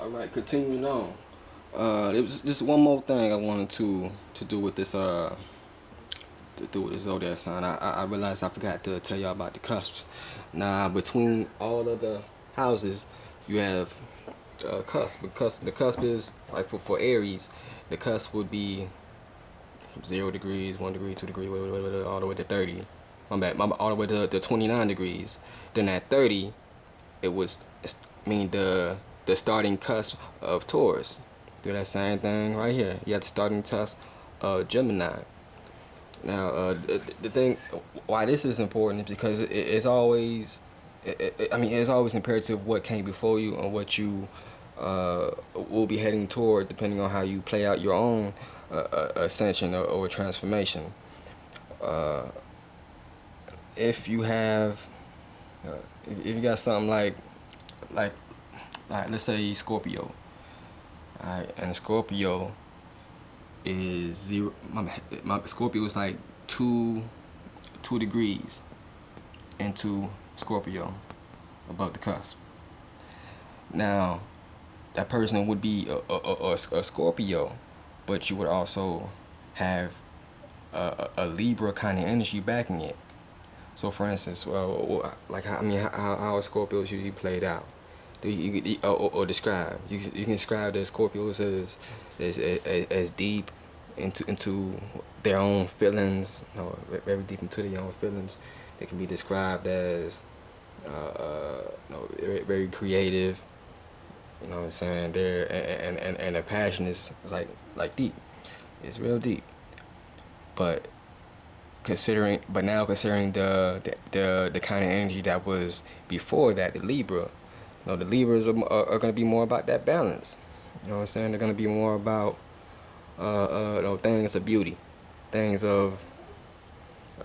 All right, continuing on. There was just one more thing I wanted to do with this to do with the zodiac sign. I realized I forgot to tell y'all about the cusps. Now between all of the houses, you have cusp. The cusp is like for Aries, the cusp would be from 0 degrees, 1 degree, 2 degree, all the way to 30. All the way to 29 degrees. Then at 30, the starting cusp of Taurus. Do that same thing right here. You have the starting cusp of Gemini. Now, the thing why this is important is because it's always, it's always imperative what came before you and what you will be heading toward, depending on how you play out your own ascension or transformation. Uh, if you have, if you got something like, let's say Scorpio, alright, and Scorpio is zero. My Scorpio is like two degrees into Scorpio, above the cusp. Now, that person would be a Scorpio, but you would also have a Libra kind of energy backing it. So, for instance, like how Scorpios usually played out. Or describe. You can describe the Scorpios as deep into their own feelings, very deep into their own feelings. They can be described as very creative. You know what I'm saying? They're and their passion is like deep. It's real deep. But considering the kind of energy that was before that, the Libra. The Libras are going to be more about that balance. You know what I'm saying? They're going to be more about things of beauty, things of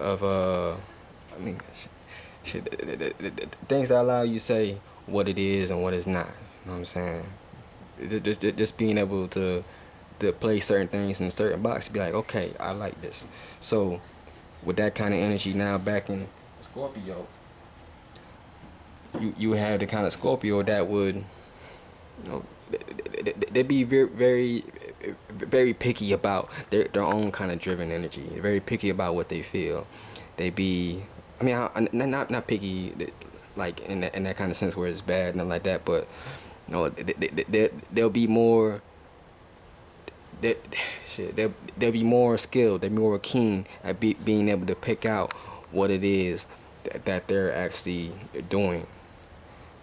I mean, things that allow you to say what it is and what it's not. You know what I'm saying? Just being able to play certain things in a certain box, be like, okay, I like this. So with that kind of energy now back in Scorpio, you have the kind of Scorpio that would, they'd be very picky about their own kind of driven energy. Very picky about what they feel. They be, not picky, like in that kind of sense where it's bad, nothing like that. But they'll be more. They'll be more skilled. They're more keen at being able to pick out what it is that they're actually doing,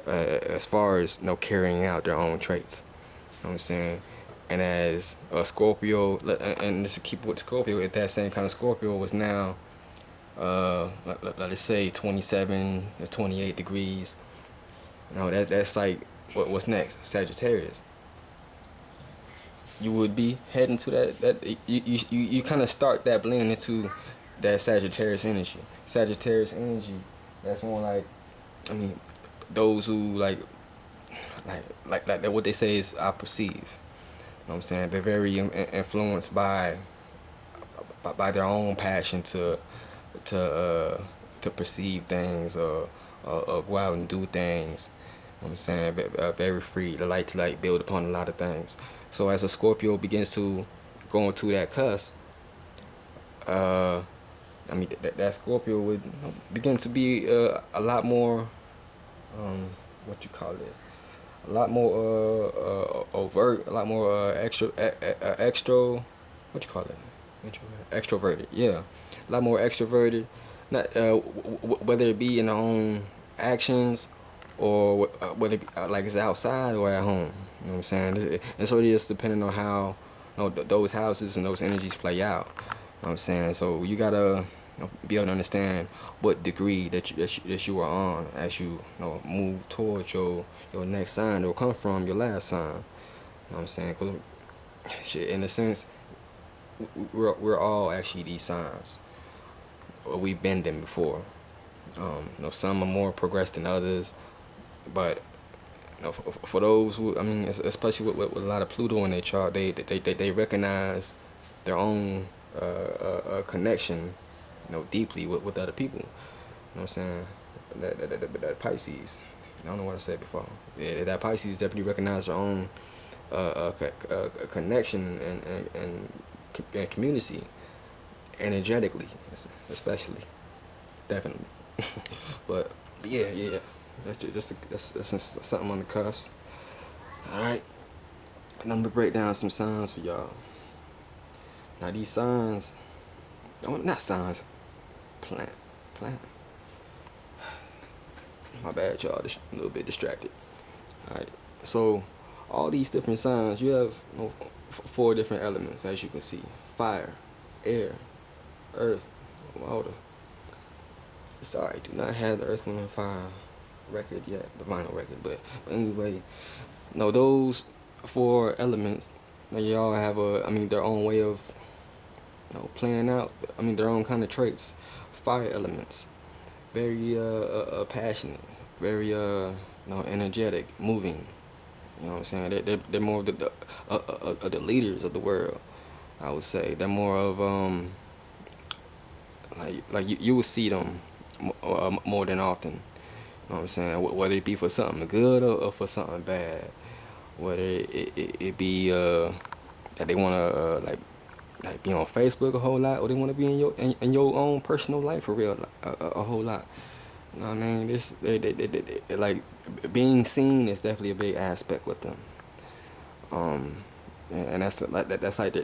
as far as carrying out their own traits. You know what I'm saying? And as a Scorpio, and just to keep with Scorpio, if that same kind of Scorpio was now, let's say 27 or 28 degrees, that's like what's next? Sagittarius. You would be heading to that you kind of start that blend into that Sagittarius energy. Sagittarius energy, that's more like, those who like what they say is I perceive. You know what I'm saying? They're very influenced by their own passion to perceive things, or go out and do things. You know what I'm saying? Very free. They like to build upon a lot of things. So as a Scorpio begins to go into that cusp, that Scorpio would begin to be a lot more, what you call it, a lot more overt, a lot more extra, what you call it, extroverted. Yeah, a lot more extroverted. Not whether it be in their own actions, or whether it be, like it's outside or at home. You know what I'm saying? And so it is depending on how those houses and those energies play out. You know what I'm saying? So you gotta be able to understand what degree that you are on as you move towards your next sign, or come from your last sign. You know what I'm saying? 'Cause shit, in a sense, we're all actually these signs, or we've been them before. Some are more progressed than others, but for those who, especially with a lot of Pluto in their chart, they recognize their own connection, deeply with other people. You know what I'm saying? That Pisces. I don't know what I said before. Yeah, that Pisces definitely recognize their own connection and community energetically, especially, definitely. but yeah, that's just something on the cuffs. All right, and I'm gonna break down some signs for y'all. Now these signs, oh, not signs, plant, plant. My bad, y'all. Just a little bit distracted. All right, so all these different signs, you have four different elements, as you can see: fire, air, earth, water. Sorry, do not have the Earth, Wind, and Fire record yet, the vinyl record. But anyway, no, those four elements, they all have their own way of, playing out. Their own kind of traits. Fire elements, very passionate, very energetic, moving. You know what I'm saying? They're more of the leaders of the world. I would say they're more of like you will see them more than often. You know what I'm saying? Whether it be for something good or for something bad. Whether it be that they want to like be on Facebook a whole lot, or they want to be in your own personal life for real, a whole lot. You know what I mean? This they like being seen is definitely a big aspect with them. Um, and that's like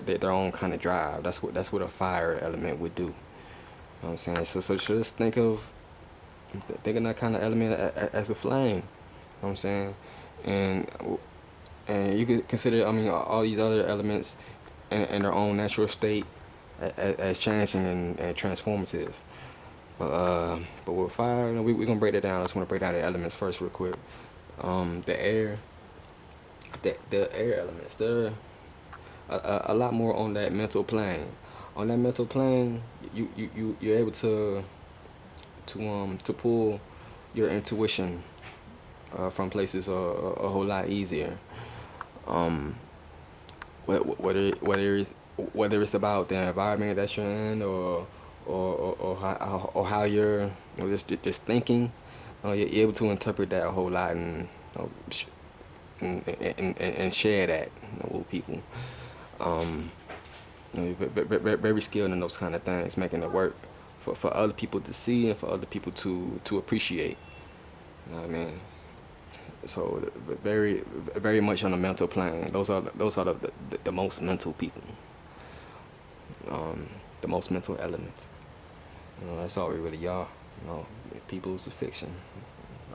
their own kind of drive. That's what a fire element would do. You know what I'm saying? So just thinking that kind of element as a flame. You know what I'm saying? And and you could consider, all these other elements in their own natural state as changing and transformative. But with fire, we're gonna break it down. I just want to break down the elements first, real quick. The air, the air elements, they're a lot more on that mental plane. On that mental plane, you're able to pull your intuition from places a whole lot easier. Um, whether it's about the environment that you're in, or how you're, just thinking, you're able to interpret that a whole lot, and and share that, with people. Um, very skilled in those kind of things, making it work for other people to see and for other people to appreciate. You know what I mean? So very much on the mental plane. Those are the most mental people, the most mental elements. That's all we really are. People's a fiction.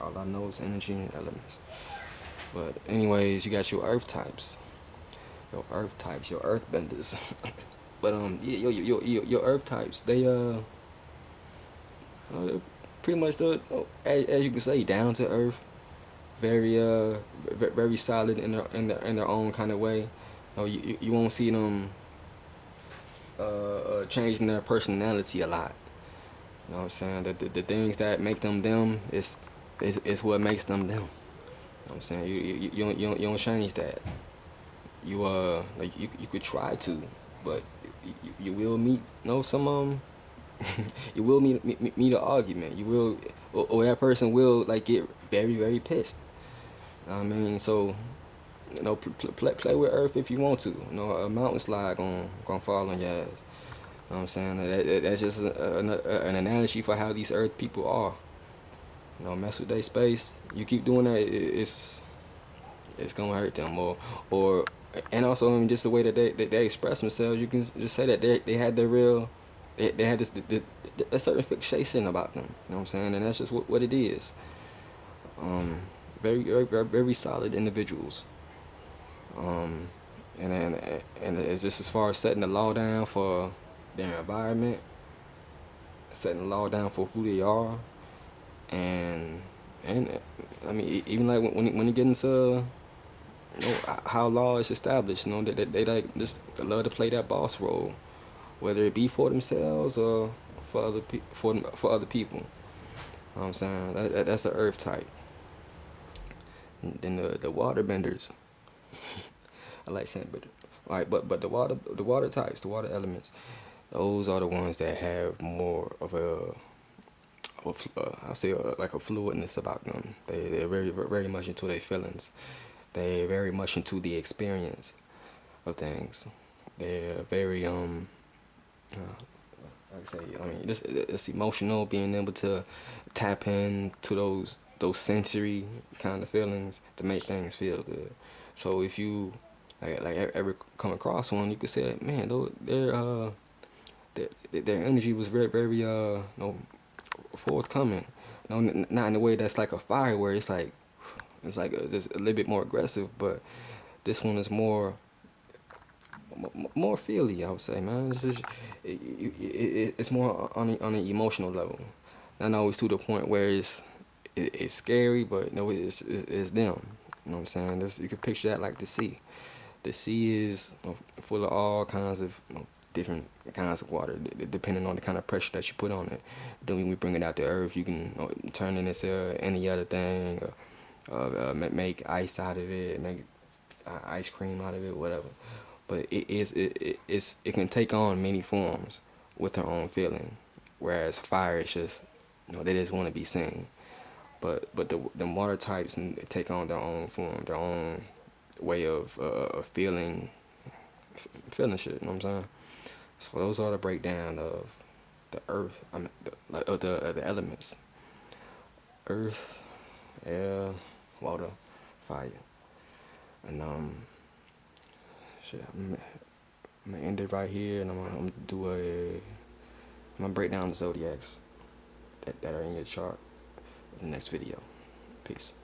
All I know is energy and elements. But anyways, you got your earth types, your earth benders. But yeah, your earth types, they're pretty much as you can say, down to earth, very very solid in their own kind of way. You won't see them changing their personality a lot. You know what I'm saying? The things that make them them is what makes them them. You know what I'm saying? You don't change that. You could try to, but you will meet some you will meet an argument. You will, or that person will like get very very pissed. So play with Earth if you want to. A mountain slide gonna fall on your ass. You know what I'm saying? That's just an analogy for how these Earth people are. Mess with their space. You keep doing that, it's gonna hurt them. Or and also, just the way that they express themselves, you can just say that they had their real, they had this a certain fixation about them. You know what I'm saying? And that's just what it is. Very solid individuals. Um, and it's just as far as setting the law down for their environment, setting the law down for who they are, and even like when you get into how law is established, they like just love to play that boss role, whether it be for themselves or for other people. You know what I'm saying? That's an earth type. And then the water benders. I like saying better. All right, but the water types, the water elements, those are the ones that have more of a I'll say like a fluidness about them. They're very much into their feelings. They're very much into the experience of things. They're very like I say, I mean, this it's emotional, being able to tap into those sensory kind of feelings to make things feel good. So if you like ever come across one, you could say, man, their energy was very forthcoming. No, not in a way that's like a fire where it's like just a little bit more aggressive, but this one is more feely, I would say, man. It's more on an emotional level, not always to the point where it's scary, but no, it's them. You know what I'm saying? You can picture that like the sea. The sea is full of all kinds of different kinds of water, depending on the kind of pressure that you put on it. Then when we bring it out to Earth, you can turn it into any other thing, make ice out of it, make ice cream out of it, whatever. But it can take on many forms with their own feeling, whereas fire is just they just want to be seen. But the water types and they take on their own form, their own way of feeling shit. You know what I'm saying? So those are the breakdown of the earth. I mean, the elements: earth, air, water, fire, and shit. I'm gonna end it right here, and I'm gonna break down the zodiacs that are in your chart in the next video. Peace.